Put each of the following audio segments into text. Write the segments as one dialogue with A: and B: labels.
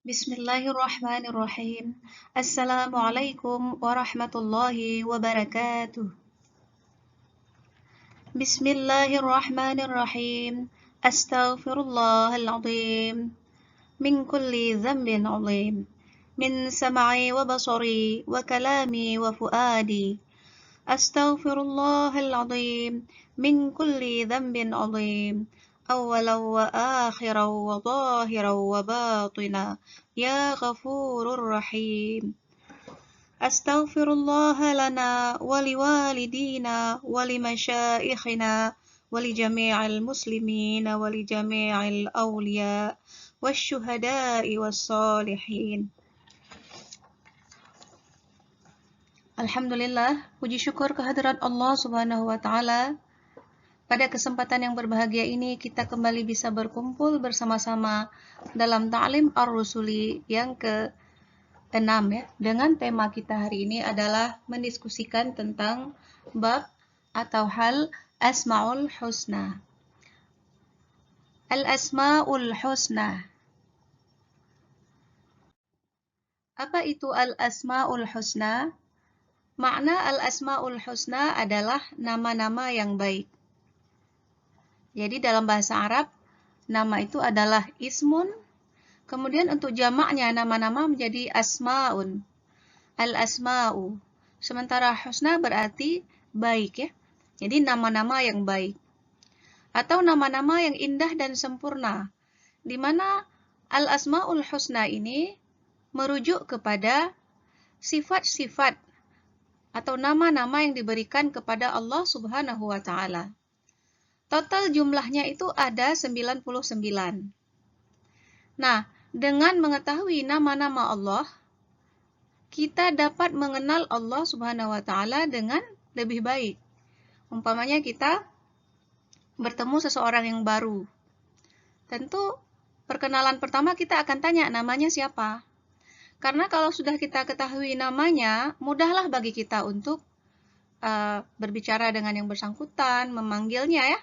A: Bismillahirrahmanirrahim. Assalamualaikum warahmatullahi wabarakatuh. Bismillahirrahmanirrahim. Astaghfirullahaladzim. Min kulli dhanbin azim. Min sam'i wa basari wa kalami wa fuadi. Astaghfirullahaladzim. Min kulli dhanbin azim. أولا وآخرا وظاهرا وباطنا يا غفور رحيم أستغفر الله لنا ولوالدينا ولمشائخنا ولجميع المسلمين ولجميع الأولياء والشهداء والصالحين. Alhamdulillah, puji syukur kehadirat Allah Subhanahu wa Ta'ala. Pada kesempatan yang berbahagia ini, kita kembali bisa berkumpul bersama-sama dalam Ta'lim Ar-Rusuli yang ke-6 ya. Dengan tema kita hari ini adalah mendiskusikan tentang bab atau hal Asma'ul Husna. Al-Asma'ul Husna. Apa itu Al-Asma'ul Husna? Makna Al-Asma'ul Husna adalah nama-nama yang baik. Jadi dalam bahasa Arab, nama itu adalah ismun, kemudian untuk jamaknya nama-nama menjadi asma'un, al-asma'u. Sementara husna berarti baik ya, jadi nama-nama yang baik. Atau nama-nama yang indah dan sempurna, di mana al-asma'ul husna ini merujuk kepada sifat-sifat atau nama-nama yang diberikan kepada Allah Subhanahu wa Ta'ala. Total jumlahnya itu ada 99. Nah, dengan mengetahui nama-nama Allah, kita dapat mengenal Allah Subhanahu wa Ta'ala dengan lebih baik. Umpamanya kita bertemu seseorang yang baru. Tentu perkenalan pertama kita akan tanya namanya siapa. Karena kalau sudah kita ketahui namanya, mudahlah bagi kita untuk berbicara dengan yang bersangkutan, memanggilnya ya.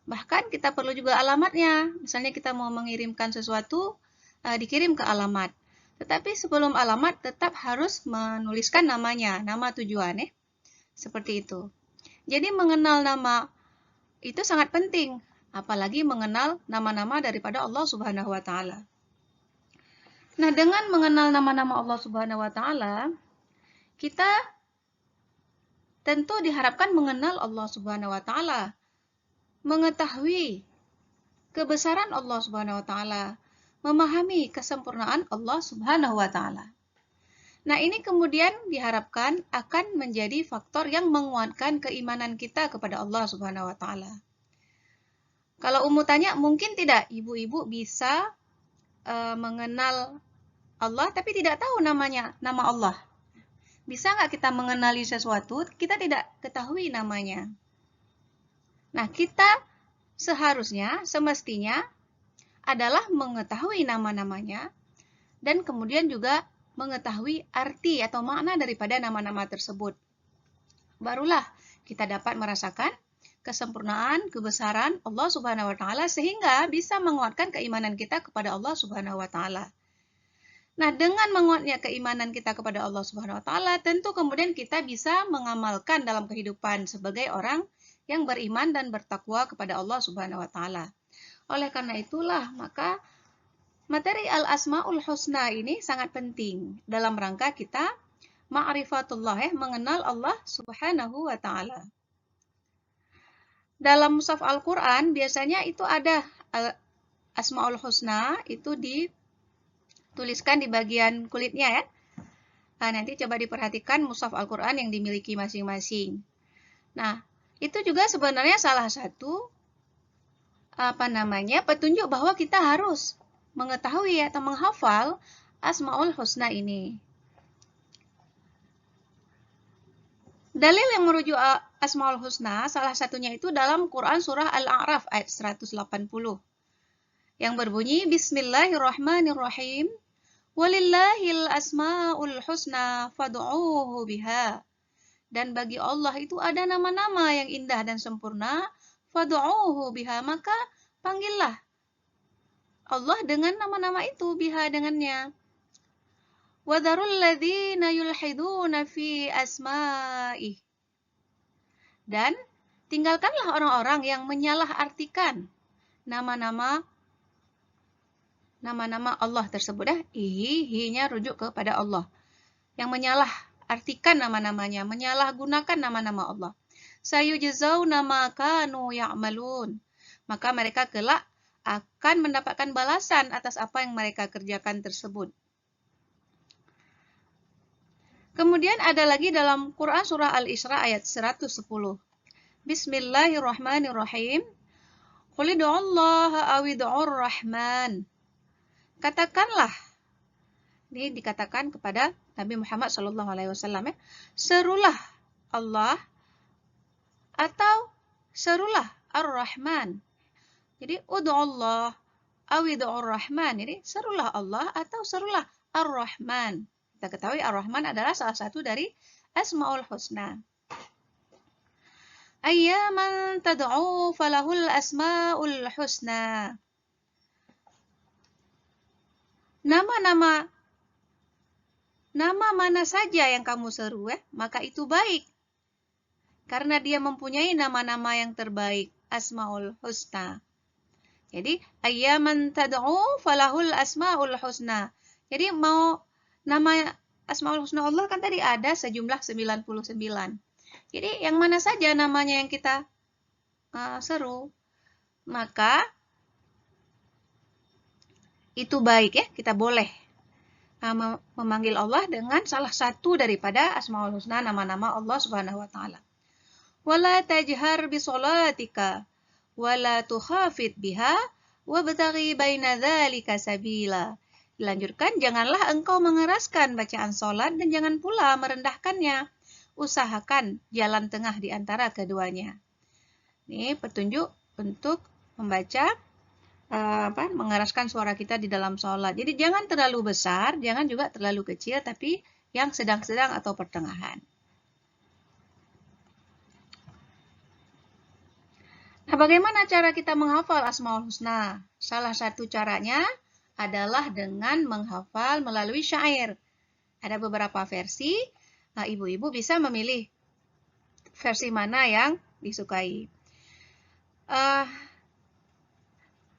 A: Bahkan kita perlu juga alamatnya. Misalnya kita mau mengirimkan sesuatu, dikirim ke alamat. Tetapi sebelum alamat tetap harus menuliskan namanya, nama tujuan ya. Seperti itu. Jadi mengenal nama itu sangat penting. Apalagi mengenal nama-nama daripada Allah Subhanahu wa Ta'ala. Nah, dengan mengenal nama-nama Allah Subhanahu wa Ta'ala, kita tentu diharapkan mengenal Allah Subhanahu wa Ta'ala. Mengetahui kebesaran Allah Subhanahu wa Ta'ala, memahami kesempurnaan Allah Subhanahu wa Ta'ala. Nah, ini kemudian diharapkan akan menjadi faktor yang menguatkan keimanan kita kepada Allah Subhanahu wa Ta'ala. Kalau Ummu tanya, mungkin tidak ibu-ibu bisa mengenal Allah tapi tidak tahu namanya, nama Allah. Bisa nggak kita mengenali sesuatu, kita tidak ketahui namanya? Nah, kita seharusnya, semestinya adalah mengetahui nama-namanya dan kemudian juga mengetahui arti atau makna daripada nama-nama tersebut. Barulah kita dapat merasakan kesempurnaan, kebesaran Allah Subhanahu wa Ta'ala sehingga bisa menguatkan keimanan kita kepada Allah Subhanahu wa Ta'ala. Nah, dengan menguatnya keimanan kita kepada Allah Subhanahu wa Ta'ala, tentu kemudian kita bisa mengamalkan dalam kehidupan sebagai orang yang beriman dan bertakwa kepada Allah Subhanahu wa Ta'ala. Oleh karena itulah, maka materi Al-Asma'ul Husna ini sangat penting dalam rangka kita ma'rifatullah, mengenal Allah Subhanahu wa Ta'ala. Dalam mushaf Al-Quran biasanya itu ada Asma'ul Husna, itu dituliskan di bagian kulitnya ya. Nah, nanti coba diperhatikan mushaf Al-Quran yang dimiliki masing-masing. Nah, itu juga sebenarnya salah satu petunjuk bahwa kita harus mengetahui atau menghafal Asma'ul Husna ini. Dalil yang merujuk Asma'ul Husna salah satunya itu dalam Quran surah Al-A'raf ayat 180 yang berbunyi Bismillahirrahmanirrahim Walillahil asma'ul husna fad'uuhu biha. Dan bagi Allah itu ada nama-nama yang indah dan sempurna, fad'uuhu biha, maka panggillah Allah dengan nama-nama itu, biha dengannya. Wadharul ladzina yulhiduna fi asma'ih. Dan tinggalkanlah orang-orang yang menyalahartikan nama-nama Allah tersebut. Hi-nya rujuk kepada Allah. Yang menyalahartikan nama-namanya, menyalahgunakan nama-nama Allah. Sayujzauna ma kanu ya'malun. Maka mereka kelak akan mendapatkan balasan atas apa yang mereka kerjakan tersebut. Kemudian ada lagi dalam Quran surah Al-Isra ayat 110. Bismillahirrahmanirrahim. Qul ud'ullaha aw ud'ur rahman. Katakanlah, ini dikatakan kepada Nabi Muhammad SAW, serulah Allah atau serulah Ar-Rahman. Jadi ud'ullah aw ud'ur rahman. Jadi serulah Allah atau serulah Ar-Rahman. Kita ketahui Ar-Rahman adalah salah satu dari Asmaul Husna. Ayyaman tad'u falahul asmaul husna. Nama mana saja yang kamu seru, maka itu baik. Karena dia mempunyai nama-nama yang terbaik, Asmaul Husna. Jadi, ayyaman tad'u falahul asmaul husna. Jadi, mau nama Asmaul Husna Allah kan tadi ada sejumlah 99. Jadi, yang mana saja namanya yang kita seru, maka itu baik ya, kita boleh memanggil Allah dengan salah satu daripada Asmaul Husna, nama-nama Allah Subhanahu wa taala. Wala tajhar bi sholatika wala tukhafit biha wabtaghi baina dzalika sabila. Dilanjutkan, janganlah engkau mengeraskan bacaan salat dan jangan pula merendahkannya. Usahakan jalan tengah di antara keduanya. Ini petunjuk untuk membaca mengeraskan suara kita di dalam sholat. Jadi jangan terlalu besar, jangan juga terlalu kecil, tapi yang sedang-sedang atau pertengahan. Nah, bagaimana cara kita menghafal Asmaul Husna? Salah satu caranya adalah dengan menghafal melalui syair. Ada beberapa versi, ibu-ibu bisa memilih versi mana yang disukai.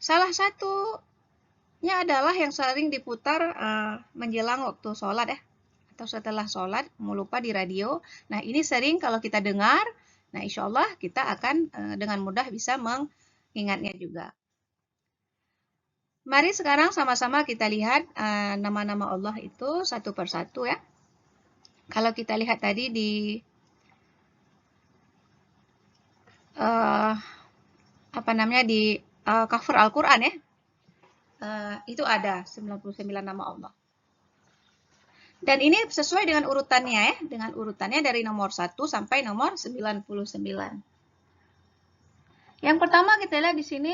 A: Salah satunya adalah yang sering diputar menjelang waktu sholat atau setelah sholat, mau lupa di radio. Nah, ini sering kalau kita dengar, nah insya Allah kita akan dengan mudah bisa mengingatnya juga. Mari sekarang sama-sama kita lihat nama-nama Allah itu satu persatu ya. Kalau kita lihat tadi di di cover Al-Quran ya, itu ada 99 nama Allah. Dan ini sesuai dengan urutannya ya, dengan urutannya dari nomor 1 sampai nomor 99. Yang pertama kita lihat di sini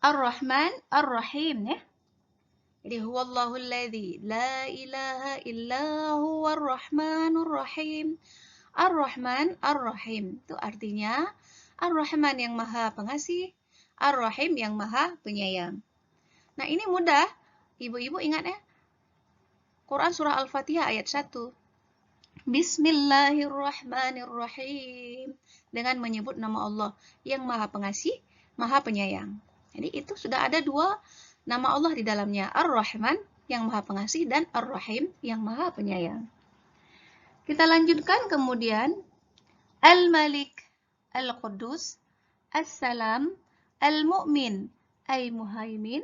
A: Ar-Rahman, Ar-Rahim ya. Jadi huwallahul ladzi la ilaha illa huwar rahmanur rahim. Ar-Rahman, Ar-Rahim. Itu artinya Ar-Rahman yang maha pengasih, Ar-Rahim yang maha penyayang. Nah, ini mudah. Ibu-ibu ingat ya. Quran surah Al-Fatihah ayat 1. Bismillahirrahmanirrahim. Dengan menyebut nama Allah yang maha pengasih, maha penyayang. Jadi itu sudah ada dua nama Allah di dalamnya. Ar-Rahman yang maha pengasih dan Ar-Rahim yang maha penyayang. Kita lanjutkan kemudian. Al-Malik, Al-Quddus, As-Salam, Al-Mu'min, Ay-Muhaimin,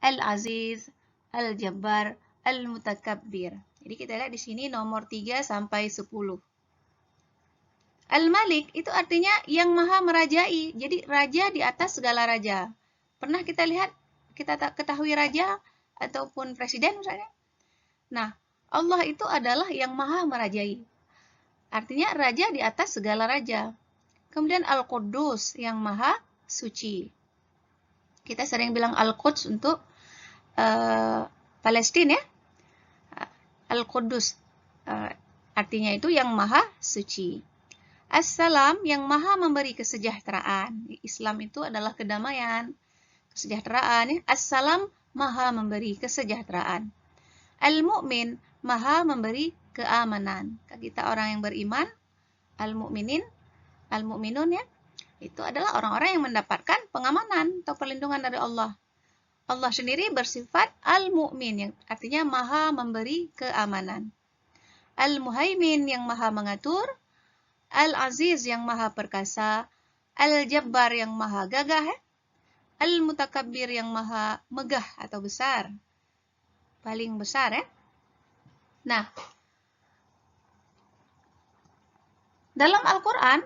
A: Al-Aziz, Al-Jabbar, Al-Mutakabbir. Jadi kita lihat di sini nomor 3 sampai 10. Al-Malik itu artinya yang maha merajai. Jadi raja di atas segala raja. Pernah kita lihat, kita ketahui raja ataupun presiden misalnya? Nah, Allah itu adalah yang maha merajai. Artinya raja di atas segala raja. Kemudian Al-Quddus yang maha suci. Kita sering bilang Al-Quds untuk Palestina ya. Al-Quddus artinya itu yang maha suci. As-Salam yang maha memberi kesejahteraan. Islam itu adalah kedamaian. kesejahteraan ya. As-salam maha memberi kesejahteraan. Al-mu'min maha memberi keamanan. Kita orang yang beriman, al-mu'minun ya, itu adalah orang-orang yang mendapatkan pengamanan atau perlindungan dari Allah. Allah sendiri bersifat al-mu'min, yang artinya maha memberi keamanan. Al-muhaimin yang maha mengatur, al-aziz yang maha perkasa, al-jabbar yang maha gagah, ya? Al-mutakabbir yang maha megah atau besar. Paling besar ya. Nah, dalam Al-Quran,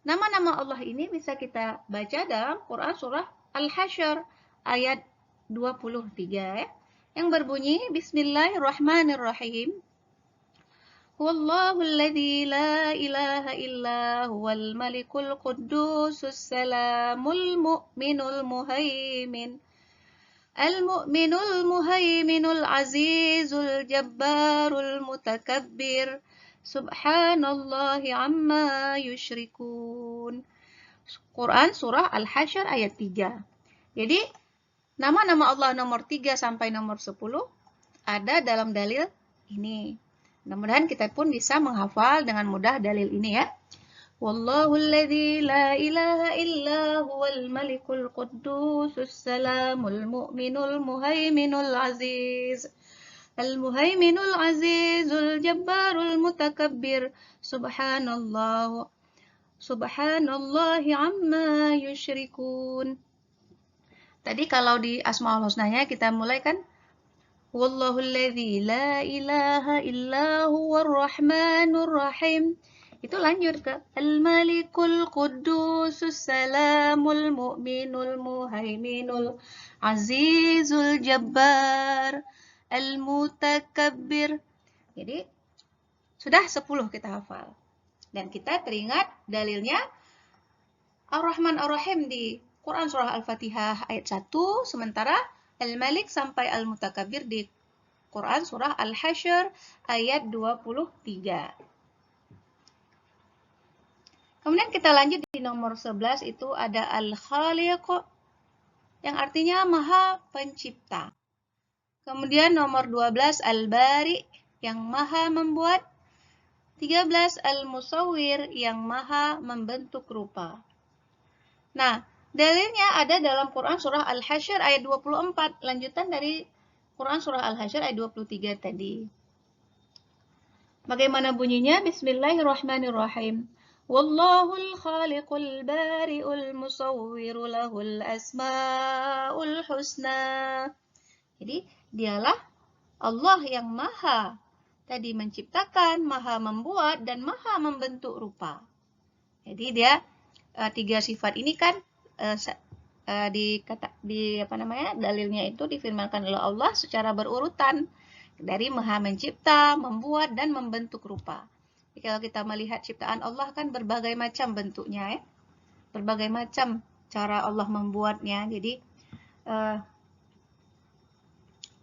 A: nama-nama Allah ini bisa kita baca dalam Quran surah Al-Hasyr ayat 23 ya, yang berbunyi Bismillahirrahmanirrahim. Wallahu alladzi la ilaha illa huwal malikul quddusus salamul mu'minul muhaimin al-mu'minul muhaiminul azizul jabbarul mutakabbir subhanallahi amma yusyrikun. Quran surah Al-Hasyr ayat 3. Jadi nama-nama Allah nomor 3 sampai nomor 10 ada dalam dalil ini. Mudah-mudahan kita pun bisa menghafal dengan mudah dalil ini ya. Wallahu alladzi la ilaha illa huwal malikul quddusus salamul mu'minul muhaiminul aziz. Al-muhaiminul azizul jabbarul mutakabbir subhanallahi amma yusyrikun. Tadi kalau di Asmaul Husnanya kita mulai kan Wallahu alladzi la ilaha illa huwar rahmanur rahim. Itu lanjut ke Al-malikul quddusus salamul mu'minul muhaiminul azizul jabbar al-mutakabbir. Jadi sudah 10 kita hafal. Dan kita teringat dalilnya Ar-Rahman Ar-Rahim di Quran surah Al-Fatihah ayat 1, sementara Al-Malik sampai Al-Mutakabbir di Quran surah Al-Hasyr ayat 23. Kemudian kita lanjut di nomor 11, itu ada Al-Khaliq yang artinya maha pencipta. Kemudian nomor 12 Al-Bari yang maha membuat. 13 Al-Musawwir yang maha membentuk rupa. Nah, dalilnya ada dalam Quran surah Al-Hasyr ayat 24, lanjutan dari Quran surah Al-Hasyr ayat 23 tadi. Bagaimana bunyinya? Bismillahirrahmanirrahim. Wallahul khaliqul bari'ul musawwiru lahul asma'ul husna. Jadi, dialah Allah yang maha tadi menciptakan, maha membuat, dan maha membentuk rupa. Jadi dia 3 sifat ini kan dalilnya itu difirmankan oleh Allah secara berurutan dari maha mencipta, membuat, dan membentuk rupa. Jadi kalau kita melihat ciptaan Allah kan berbagai macam bentuknya ya, berbagai macam cara Allah membuatnya. Jadi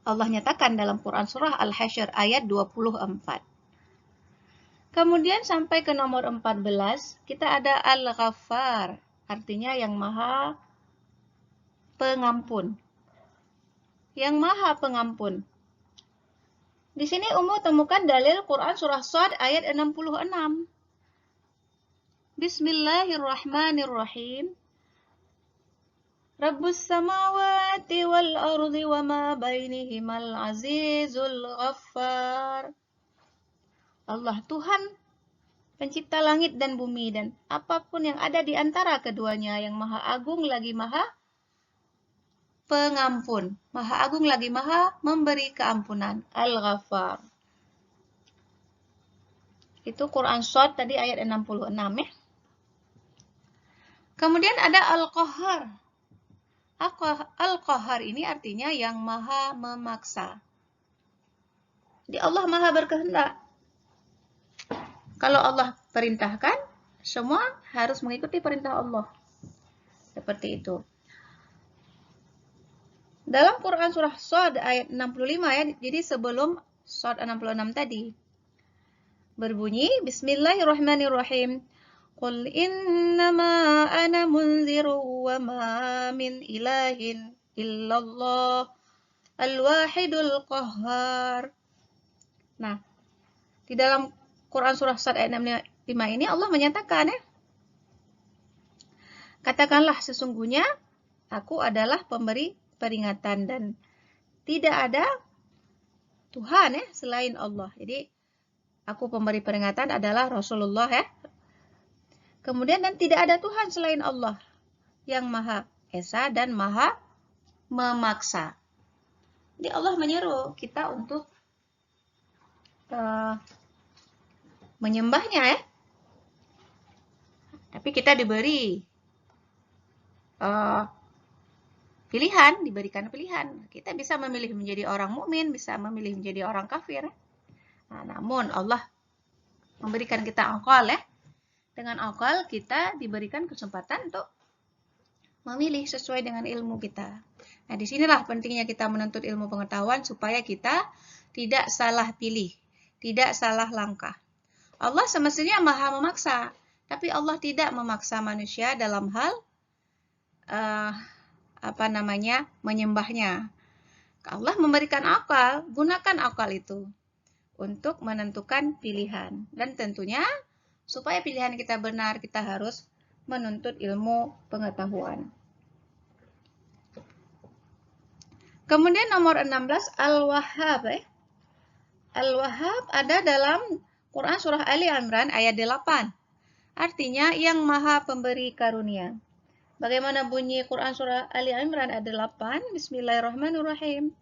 A: Allah nyatakan dalam Quran surah Al-Hasyr ayat 24. Kemudian sampai ke nomor 14, kita ada Al-Ghaffar, artinya yang maha pengampun. Yang maha pengampun. Di sini Ummu temukan dalil Quran surah Shad ayat 66. Bismillahirrahmanirrahim. Rabbus samawati wal ardi wa ma bainihimal azizul ghaffar. Allah Tuhan pencipta langit dan bumi dan apapun yang ada di antara keduanya, yang maha agung lagi maha pengampun. Maha agung lagi maha memberi keampunan. Al-Ghaffar. Itu Quran Shad tadi ayat 66 ya. Kemudian ada Al-Qahhar. Al-Qahhar ini artinya yang maha memaksa. Jadi Allah maha berkehendak. Kalau Allah perintahkan, semua harus mengikuti perintah Allah. Seperti itu. Dalam Quran surah Shad ayat 65 ya, jadi sebelum Shad 66 tadi. Berbunyi, Bismillahirrahmanirrahim. Qul innama ana munziru wa ma min ilahin illallah al-wahidul qahhar. Nah, di dalam Quran surah Sad ayat 65 ini Allah menyatakan ya, katakanlah sesungguhnya aku adalah pemberi peringatan dan tidak ada Tuhan ya selain Allah. Jadi aku pemberi peringatan adalah Rasulullah ya. Kemudian dan tidak ada Tuhan selain Allah yang Maha Esa dan Maha memaksa. Jadi Allah menyeru kita untuk menyembahnya ya. Tapi kita diberi pilihan, diberikan pilihan. Kita bisa memilih menjadi orang mukmin, bisa memilih menjadi orang kafir. Nah, namun Allah memberikan kita akal ya. Dengan akal kita diberikan kesempatan untuk memilih sesuai dengan ilmu kita. Nah, disinilah pentingnya kita menuntut ilmu pengetahuan supaya kita tidak salah pilih, tidak salah langkah. Allah semestinya maha memaksa, tapi Allah tidak memaksa manusia dalam hal menyembahnya. Allah memberikan akal, gunakan akal itu untuk menentukan pilihan. Dan tentunya supaya pilihan kita benar, kita harus menuntut ilmu pengetahuan. Kemudian nomor 16, Al-Wahhab. Al-Wahhab ada dalam Quran surah Ali Imran ayat 8. Artinya yang maha pemberi karunia. Bagaimana bunyi Quran surah Ali Imran ayat 8? Bismillahirrahmanirrahim.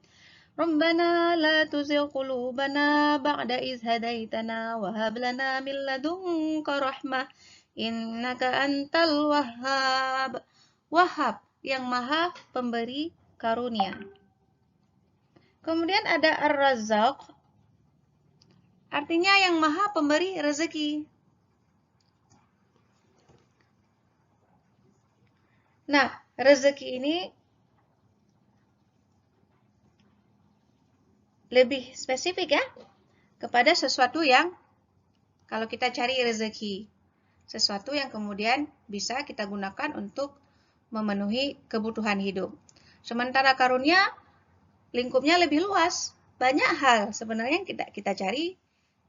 A: Rabbana la tuzigh qulubana ba'da idh hadaitana wa hab lana min ladunka rahmah innaka antal wahhab. Wahhab yang maha pemberi karunia. Kemudian ada Ar-Razzaq, artinya yang maha pemberi rezeki. Nah, rezeki ini lebih spesifik ya, kepada sesuatu yang kalau kita cari rezeki, sesuatu yang kemudian bisa kita gunakan untuk memenuhi kebutuhan hidup. Sementara karunia lingkupnya lebih luas, banyak hal sebenarnya yang kita cari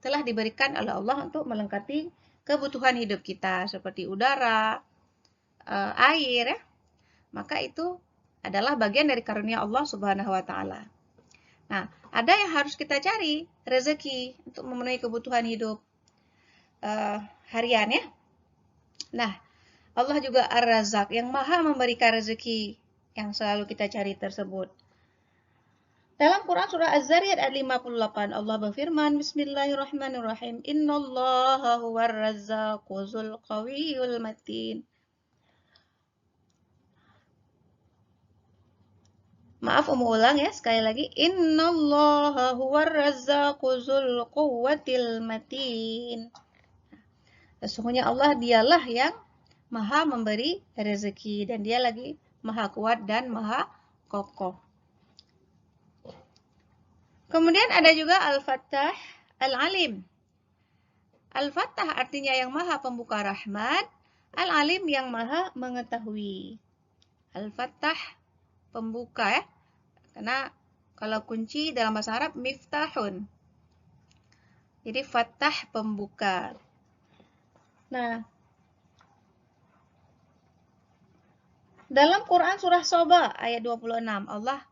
A: telah diberikan oleh Allah untuk melengkapi kebutuhan hidup kita seperti udara, air ya. Maka itu adalah bagian dari karunia Allah Subhanahu wa taala. Nah, ada yang harus kita cari, rezeki untuk memenuhi kebutuhan hidup harian ya. Nah, Allah juga Ar-Razzaq yang maha memberikan rezeki yang selalu kita cari tersebut. Dalam Quran surah Az-Zariyat ayat 58 Allah berfirman, Bismillahirrahmanirrahim, Innallaha huwar razzaqu dzul qawiyyul matin. Maaf, ulang ya, sekali lagi. Innallaha huwar razzaqu dzul quwwatil matin. Sesungguhnya Allah dialah yang maha memberi rezeki dan dia lagi maha kuat dan maha kokoh. Kemudian ada juga Al-Fattah, Al-Alim. Al-Fattah artinya yang maha pembuka rahmat, Al-Alim yang maha mengetahui. Al-Fattah pembuka ya. Karena kalau kunci dalam bahasa Arab miftahun. Jadi fattah pembuka. Nah, dalam Quran surah Soba ayat 26 Allah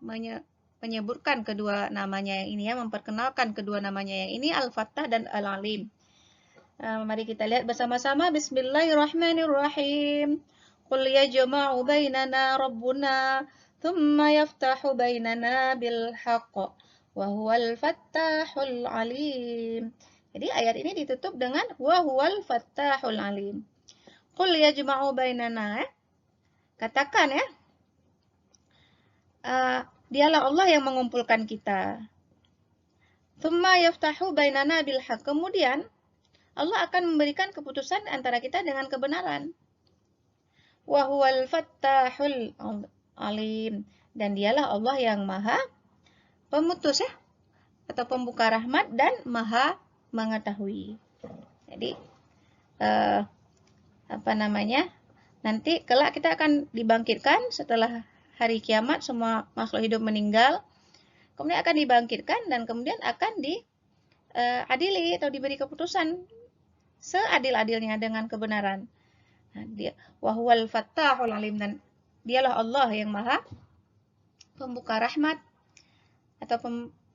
A: menyebutkan kedua namanya yang ini ya, memperkenalkan kedua namanya yang ini Al-Fattah dan Al-Alim. Mari kita lihat bersama-sama. Bismillahirrahmanirrahim. Qul yajma'u bainana rabbuna thumma yaftahu bainana bil haqq wa huwal fattahul alim. Jadi ayat ini ditutup dengan wa huwal fattahul alim. Qul yajma'u bainana. Katakan ya. Dialah Allah yang mengumpulkan kita. Thumma yaftahu bainana bil haqq. Kemudian Allah akan memberikan keputusan antara kita dengan kebenaran. Wa huwal fattahul alim, dan dialah Allah yang maha pemutus ya, atau pembuka rahmat dan maha mengetahui. Jadi nanti kelak kita akan dibangkitkan setelah hari kiamat, semua makhluk hidup meninggal, kemudian akan dibangkitkan dan kemudian akan diadili atau diberi keputusan seadil-adilnya dengan kebenaran. Nah, dia wahwal fattahul alim, dan dialah Allah yang maha pembuka rahmat atau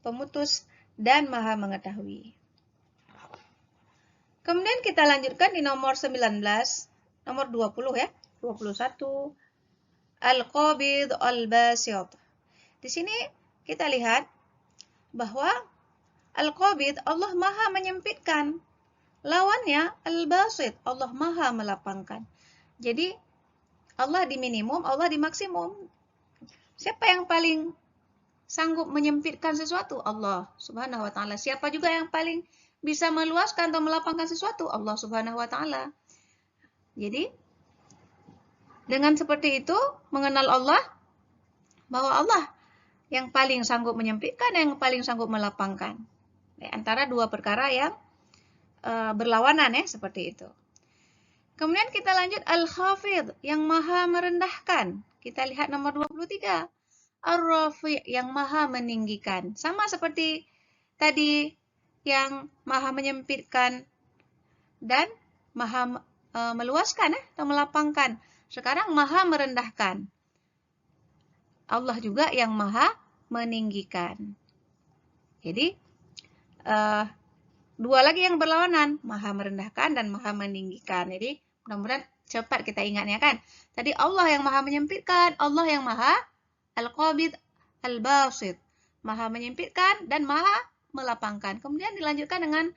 A: pemutus dan maha mengetahui. Kemudian kita lanjutkan di nomor 19, nomor 20 ya, 21. Al-Qabid Al-Basit. Di sini kita lihat bahwa Al-Qabid, Allah maha menyempitkan. Lawannya Al-Basit, Allah maha melapangkan. Jadi Allah di minimum, Allah di maksimum. Siapa yang paling sanggup menyempitkan sesuatu? Allah Subhanahu wa ta'ala. Siapa juga yang paling bisa meluaskan atau melapangkan sesuatu? Allah Subhanahu wa ta'ala. Jadi dengan seperti itu mengenal Allah, bahwa Allah yang paling sanggup menyempitkan, yang paling sanggup melapangkan. Antara dua perkara yang berlawanan ya, seperti itu. Kemudian kita lanjut Al-Khafid, yang maha merendahkan. Kita lihat nomor 23. Ar-Rafi, yang maha meninggikan. Sama seperti tadi yang maha menyempitkan dan maha meluaskan atau melapangkan. Sekarang maha merendahkan. Allah juga yang maha meninggikan. Jadi dua lagi yang berlawanan, maha merendahkan dan maha meninggikan. Jadi mudah-mudahan cepat kita ingatnya kan. Tadi Allah yang maha menyempitkan, Allah yang maha Al-Qabid Al-Basit, maha menyempitkan dan maha melapangkan. Kemudian dilanjutkan dengan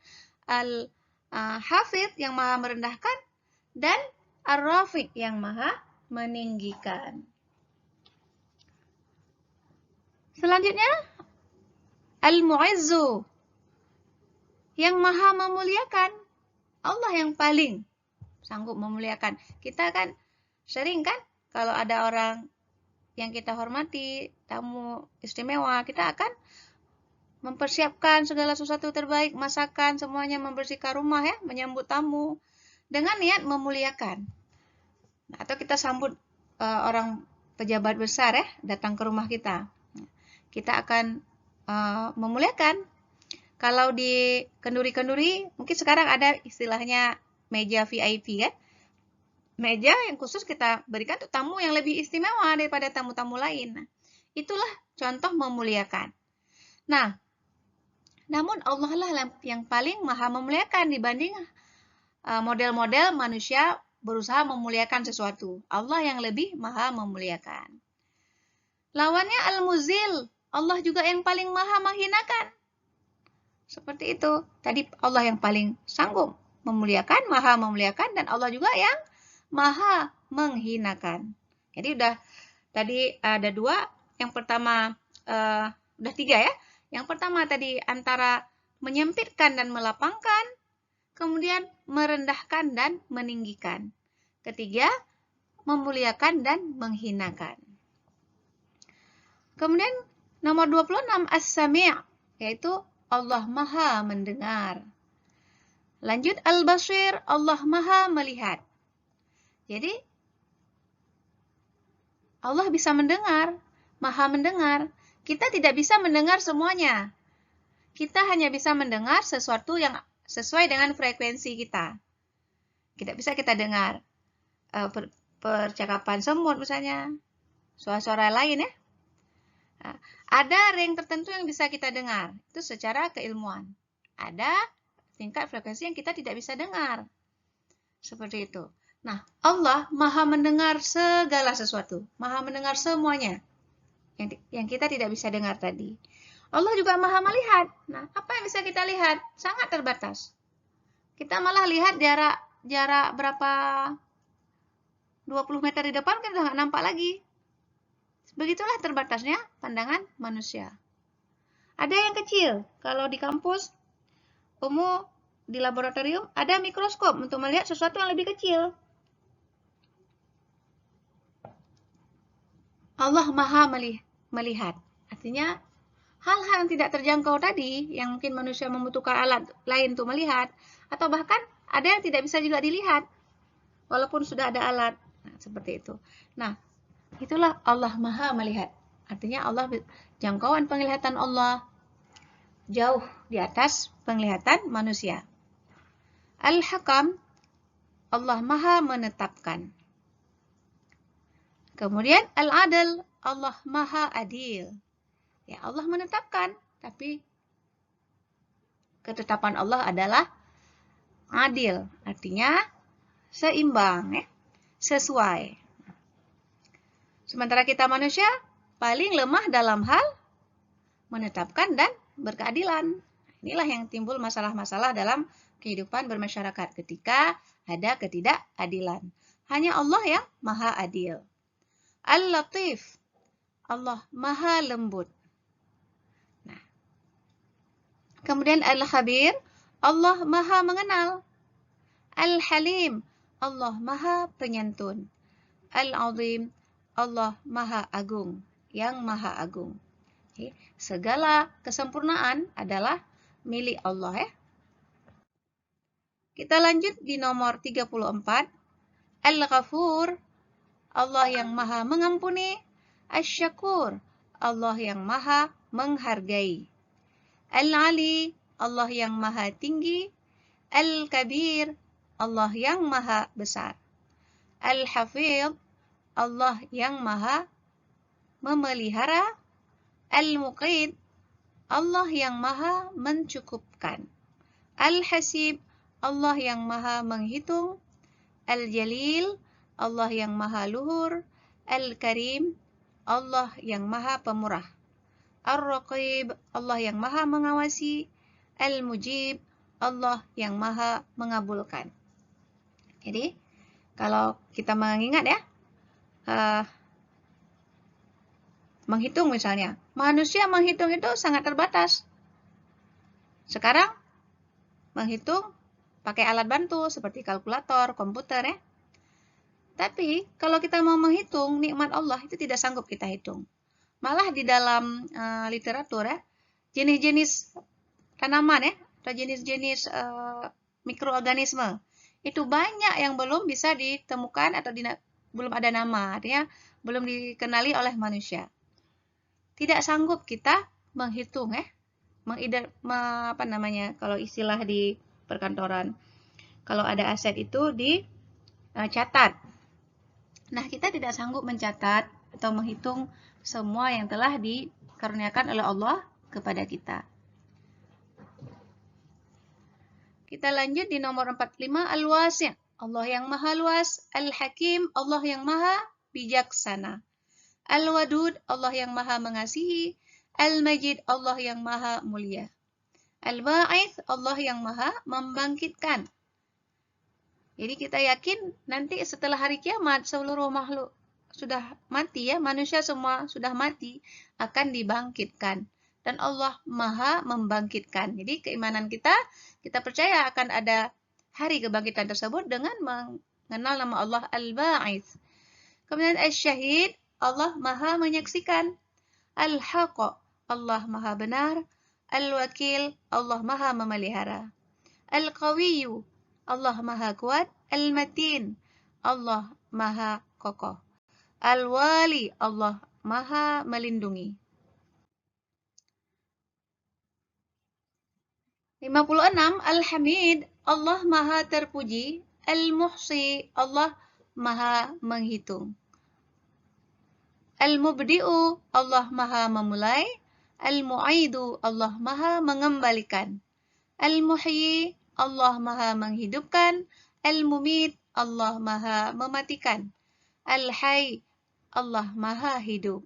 A: Al-Hafid yang maha merendahkan dan Ar-Rafiq yang maha meninggikan. Selanjutnya Al-Mu'izzu, yang maha memuliakan. Allah yang paling sanggup memuliakan. Kita kan sering kan kalau ada orang yang kita hormati, tamu istimewa, kita akan mempersiapkan segala sesuatu terbaik, masakan, semuanya, membersihkan rumah ya, menyambut tamu dengan niat memuliakan. Nah, atau kita sambut orang pejabat besar ya, datang ke rumah kita. Kita akan memuliakan. Kalau di kenduri-kenduri, mungkin sekarang ada istilahnya meja VIP kan? Meja yang khusus kita berikan untuk tamu yang lebih istimewa daripada tamu-tamu lain. Nah, itulah contoh memuliakan. Nah, namun Allah lah yang paling maha memuliakan dibanding model-model manusia berusaha memuliakan sesuatu. Allah yang lebih maha memuliakan. Lawannya Al-Muzil, Allah juga yang paling maha menghinakan. Seperti itu. Tadi Allah yang paling sanggup memuliakan, maha memuliakan, dan Allah juga yang maha menghinakan. Jadi tadi ada dua. Yang pertama udah tiga ya. Yang pertama tadi antara menyempitkan dan melapangkan, kemudian merendahkan dan meninggikan. Ketiga, memuliakan dan menghinakan. Kemudian nomor 26 As-Sami', yaitu Allah maha mendengar. Lanjut Al-Basir, Allah maha melihat. Jadi Allah bisa mendengar, maha mendengar. Kita tidak bisa mendengar semuanya. Kita hanya bisa mendengar sesuatu yang sesuai dengan frekuensi kita. Tidak bisa kita dengar percakapan semut misalnya, suara-suara lain ya. Nah, ada range tertentu yang bisa kita dengar, itu secara keilmuan. Ada tingkat frekuensi yang kita tidak bisa dengar. Seperti itu. Nah, Allah maha mendengar segala sesuatu, maha mendengar semuanya yang kita tidak bisa dengar tadi. Allah juga maha melihat. Nah, apa yang bisa kita lihat? Sangat terbatas. Kita malah lihat jarak berapa 20 meter di depan kita nggak nampak lagi. Begitulah terbatasnya pandangan manusia. Ada yang kecil. Kalau di kampus, di laboratorium, ada mikroskop untuk melihat sesuatu yang lebih kecil. Allah maha melihat. Artinya, hal-hal yang tidak terjangkau tadi, yang mungkin manusia membutuhkan alat lain untuk melihat, atau bahkan ada yang tidak bisa juga dilihat walaupun sudah ada alat. Nah, seperti itu. Nah, itulah Allah Maha melihat. Artinya Allah, jangkauan penglihatan Allah jauh di atas penglihatan manusia. Al-Hakam, Allah Maha menetapkan. Kemudian Al-Adl, Allah Maha adil. Ya, Allah menetapkan, tapi ketetapan Allah adalah adil, artinya seimbang, ya, sesuai. Sementara kita manusia paling lemah dalam hal menetapkan dan berkeadilan. Inilah yang timbul masalah-masalah dalam kehidupan bermasyarakat ketika ada ketidakadilan. Hanya Allah yang Maha adil. Al-Latif, Allah Maha lembut. Nah, kemudian Al-Khabir, Allah Maha mengenal. Al-Halim, Allah Maha penyantun. Al-Azim, Allah Maha agung, yang Maha agung. Oke. Segala kesempurnaan adalah milik Allah, ya. Kita lanjut di nomor 34. Al-Ghafur, Allah yang Maha mengampuni. Asy-Syakur, Allah yang Maha menghargai. Al-Ali, Allah yang Maha tinggi. Al-Kabir, Allah yang Maha besar. Al-Hafidh, Allah yang Maha memelihara. Al-Muqit, Allah yang Maha mencukupkan. Al-Hasib, Allah yang Maha menghitung. Al-Jalil, Allah yang Maha luhur. Al-Karim, Allah yang Maha pemurah. Ar-Raqib, Allah yang Maha mengawasi. Al-Mujib, Allah yang Maha mengabulkan. Jadi, kalau kita mengingat, ya, menghitung misalnya, manusia menghitung itu sangat terbatas. Sekarang menghitung pakai alat bantu seperti kalkulator, komputer, ya. Tapi kalau kita mau menghitung nikmat Allah itu tidak sanggup kita hitung. Malah di dalam literatur, ya, jenis-jenis tanaman, ya, atau jenis-jenis mikroorganisme itu banyak yang belum bisa ditemukan atau belum ada nama, artinya belum dikenali oleh manusia. Tidak sanggup kita menghitung, ya, kalau istilah di perkantoran, kalau ada aset itu dicatat. Nah, kita tidak sanggup mencatat atau menghitung semua yang telah dikaruniakan oleh Allah kepada kita. Kita lanjut di nomor 45, Al-Wasi', Allah yang Maha luas. Al-Hakim, Allah yang Maha bijaksana. Al-Wadud, Allah yang Maha mengasihi. Al-Majid, Allah yang Maha mulia. Al-Ba'its, Allah yang Maha membangkitkan. Jadi kita yakin nanti setelah hari kiamat seluruh makhluk sudah mati, ya, manusia semua sudah mati, akan dibangkitkan. Dan Allah Maha membangkitkan. Jadi keimanan kita percaya akan ada hari kebangkitan tersebut dengan mengenal nama Allah Al-Ba'its. Kemudian Asy-Syahid, Allah Maha menyaksikan. Al-Haqq, Allah Maha benar. Al-Wakil, Allah Maha memelihara. Al-Qawiyyu, Allah Maha kuat. Al-Matin, Allah Maha kokoh. Al-Wali, Allah Maha melindungi. 56. Al-Hamid, Allah Maha terpuji. Al-Muhsi, Allah Maha menghitung. Al-Mubdi'u, Allah Maha memulai. Al-Mu'idu, Allah Maha mengembalikan. Al-Muhyi, Allah Maha menghidupkan. Al-Mumit, Allah Maha mematikan. Al-Hayy, Allah Maha hidup.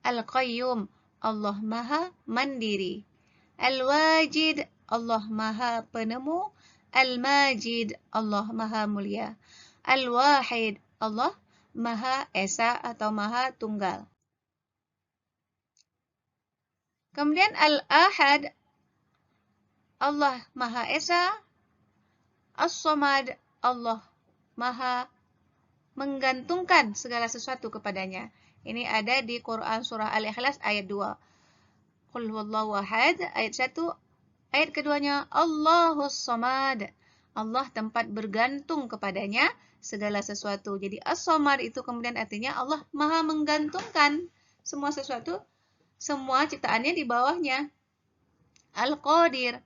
A: Al-Qayyum, Allah Maha mandiri. Al-Wajid, Allah Maha penemu. Al-Majid, Allah Maha mulia. Al-Wahid, Allah Maha Esa atau Maha Tunggal. Kemudian Al-Ahad, Allah Maha Esa. As-Samad, Allah Maha menggantungkan segala sesuatu kepadanya. Ini ada di Quran surah Al-Ikhlas ayat 2. Qul huwallahu ahad, ayat 1. Ayat keduanya, Allahus Samad, Allah tempat bergantung kepadanya segala sesuatu. Jadi as-samad itu kemudian artinya Allah maha menggantungkan semua sesuatu, semua ciptaannya di bawahnya. Al-Qadir,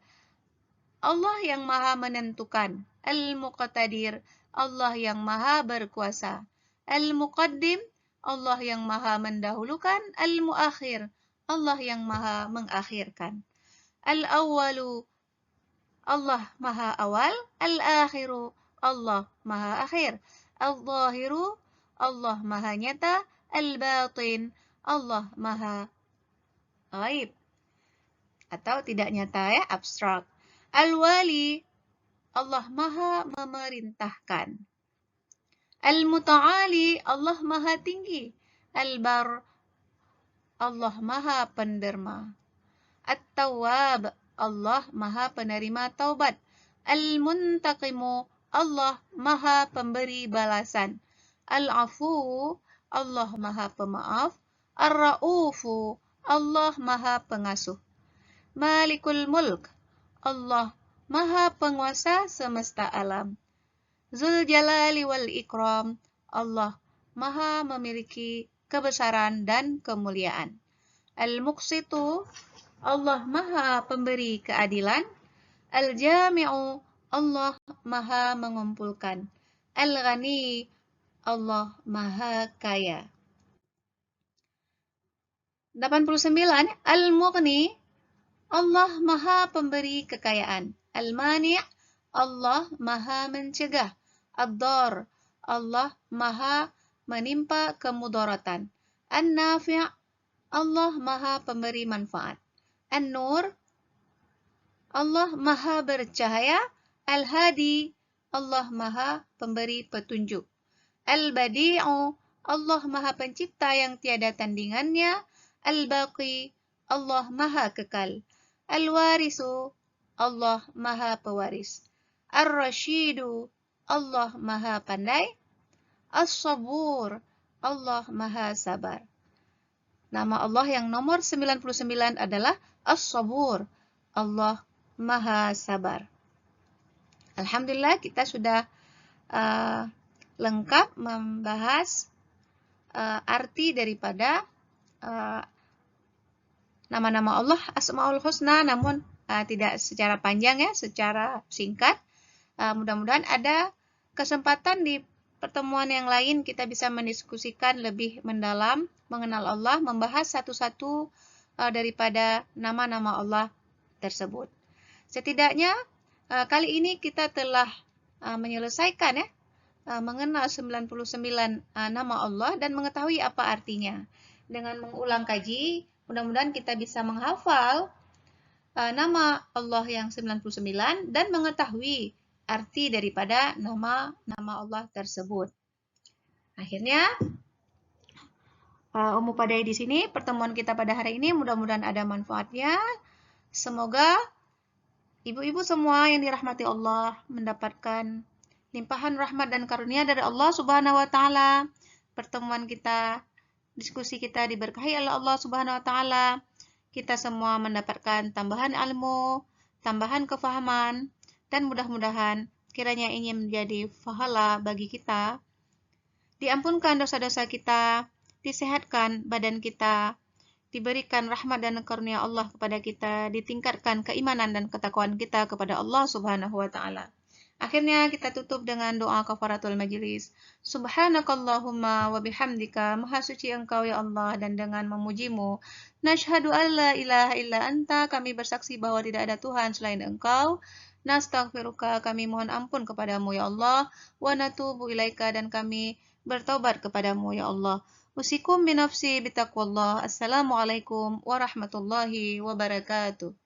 A: Allah yang maha menentukan. Al-Muqtadir, Allah yang maha berkuasa. Al-Muqaddim, Allah yang maha mendahulukan. Al-Muakhir, Allah yang maha mengakhirkan. Al-Awwalu, Allah maha awal. Al-Akhiru, Allah maha akhir. Al-Zahiru, Allah maha nyata. Al-Batin, Allah maha gaib atau tidak nyata ya, abstrak. Al-Wali, Allah maha memerintahkan. Al-Muta'ali, Allah maha tinggi. Al-Bar, Allah maha penderma. At-Tawwab, Allah maha penerima taubat. Al-Muntaqimu, Allah maha pemberi balasan. Al-Afu, Allah maha pemaaf. Ar-Ra'ufu, Allah maha pengasuh. Malikul Mulk, Allah maha penguasa semesta alam. Zul Jalali wal Ikram, Allah maha memiliki kebesaran dan kemuliaan. Al-Muqsitu, Allah maha pemberi keadilan. Al-Jami'u, Allah maha mengumpulkan. Al-Ghani, Allah maha kaya. 89. Al-Mughni, Allah maha pemberi kekayaan. Al-Mani', Allah maha mencegah. Ad-Dar, Allah maha menimpa kemudaratan. An-Nafi', Allah maha pemberi manfaat. An-Nur, Allah maha bercahaya. Al-Hadi, Allah maha pemberi petunjuk. Al-Badi'u, Allah maha pencipta yang tiada tandingannya. Al-Baqi, Allah maha kekal. Al-Warisu, Allah maha pewaris. Ar-Rashidu, Allah maha pandai. As-Sabur, Allah maha sabar. Nama Allah yang nomor 99 adalah As-Sabur, Allah maha sabar. Alhamdulillah kita sudah lengkap membahas arti daripada nama-nama Allah Asmaul Husna, namun tidak secara panjang ya, secara singkat. Mudah-mudahan ada kesempatan di pertemuan yang lain kita bisa mendiskusikan lebih mendalam mengenal Allah, membahas satu-satu daripada nama-nama Allah tersebut. Setidaknya kali ini kita telah menyelesaikan ya mengenal 99 nama Allah dan mengetahui apa artinya. Dengan mengulang kaji, mudah-mudahan kita bisa menghafal nama Allah yang 99 dan mengetahui arti daripada nama-nama Allah tersebut. Akhirnya, Ummu Padai di sini pertemuan kita pada hari ini mudah-mudahan ada manfaatnya. Semoga ibu-ibu semua yang dirahmati Allah mendapatkan limpahan rahmat dan karunia dari Allah Subhanahu wa taala. Pertemuan kita, diskusi kita diberkahi oleh Allah Subhanahu wa taala. Kita semua mendapatkan tambahan ilmu, tambahan kefahaman, dan mudah-mudahan kiranya ini menjadi pahala bagi kita. Diampunkan dosa-dosa kita, disehatkan badan kita, diberikan rahmat dan karunia Allah kepada kita, ditingkatkan keimanan dan ketakwaan kita kepada Allah Subhanahu wa taala. Akhirnya kita tutup dengan doa kafaratul majlis. Subhanakallahumma wa bihamdika, maha suci Engkau ya Allah, dan dengan memujimu, nasyhadu an la ilaha illa anta, kami bersaksi bahwa tidak ada Tuhan selain Engkau. Nastaghfiruka, kami mohon ampun kepadamu ya Allah. Wa natubu ilaika, dan kami bertaubat kepadamu ya Allah. Usikum binafsi bitaqwallah. Assalamualaikum warahmatullahi wabarakatuh.